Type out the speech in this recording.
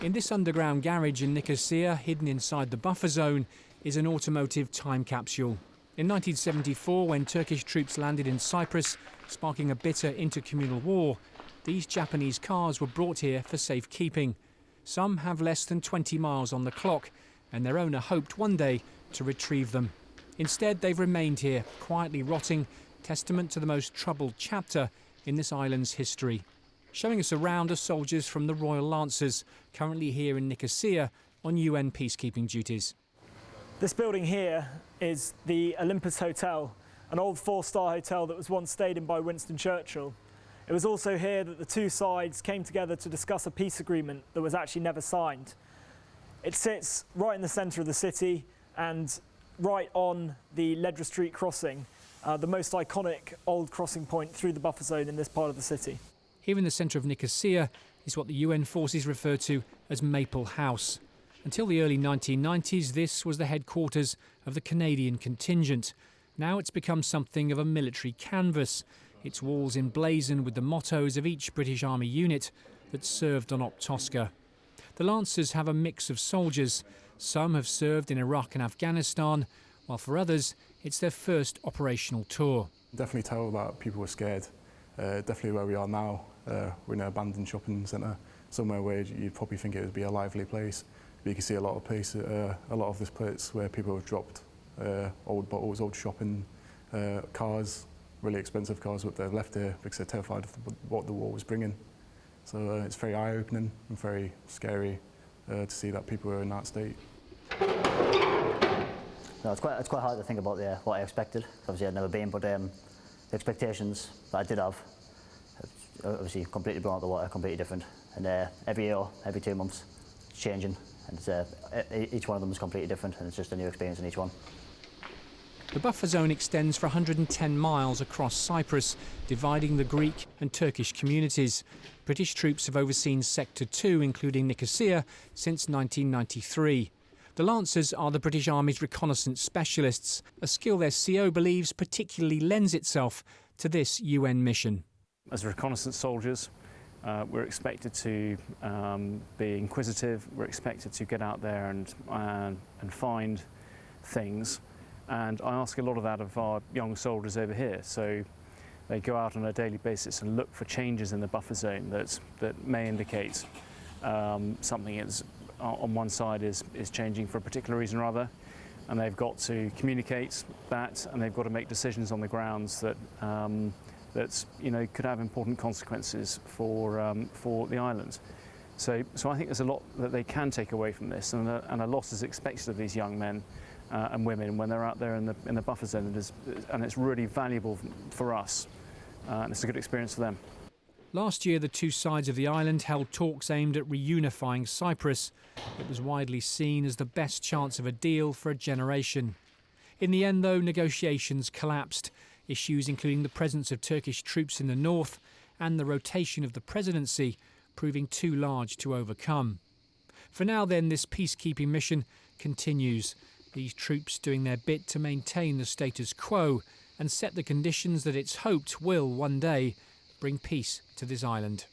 In this underground garage in Nicosia, hidden inside the buffer zone, is an automotive time capsule. In 1974, when Turkish troops landed in Cyprus, sparking a bitter intercommunal war, these Japanese cars were brought here for safekeeping. Some have less than 20 miles on the clock, and their owner hoped one day to retrieve them. Instead, they've remained here, quietly rotting, testament to the most troubled chapter in this island's history. Showing us around are soldiers from the Royal Lancers, currently here in Nicosia on UN peacekeeping duties. This building here is the Olympus Hotel, an old four-star hotel that was once stayed in by Winston Churchill. It was also here that the two sides came together to discuss a peace agreement that was actually never signed. It sits right in the centre of the city and right on the Ledra Street crossing, the most iconic old crossing point through the buffer zone in this part of the city. Here in the centre of Nicosia is what the UN forces refer to as Maple House. Until the early 1990s, this was the headquarters of the Canadian contingent. Now it's become something of a military canvas, its walls emblazoned with the mottos of each British Army unit that served on Tosca. The Lancers have a mix of soldiers. Some have served in Iraq and Afghanistan, while for others it's their first operational tour. Definitely tell that people were scared. Definitely where we are now, we're in an abandoned shopping centre, somewhere where you'd probably think it would be a lively place. But you can see a lot of this place where people have dropped old bottles, old shopping cars, really expensive cars, but they've left here because they're terrified of what the war was bringing. So it's very eye-opening and very scary to see that people are in that state. No, it's quite hard to think about what I expected. Obviously I'd never been, but the expectations that I did have, obviously completely blown out the water, completely different. And every year, every 2 months, it's changing. And each one of them is completely different, and it's just a new experience in each one. The buffer zone extends for 110 miles across Cyprus, dividing the Greek and Turkish communities. British troops have overseen Sector 2, including Nicosia, since 1993. The Lancers are the British Army's reconnaissance specialists, a skill their CO believes particularly lends itself to this UN mission. As reconnaissance soldiers, we're expected to be inquisitive, we're expected to get out there and find things. And I ask a lot of that of our young soldiers over here. So they go out on a daily basis and look for changes in the buffer zone that may indicate something is on one side is changing for a particular reason or other. And they've got to communicate that, and they've got to make decisions on the grounds that could have important consequences for the island. So I think there's a lot that they can take away from this, and a lot is expected of these young men and women when they're out there in the buffer zone, and it's really valuable for us, and it's a good experience for them. Last year, the two sides of the island held talks aimed at reunifying Cyprus. It was widely seen as the best chance of a deal for a generation. In the end, though, negotiations collapsed. Issues including the presence of Turkish troops in the north and the rotation of the presidency proving too large to overcome. For now, then, this peacekeeping mission continues. These troops doing their bit to maintain the status quo and set the conditions that it's hoped will, one day, bring peace to this island.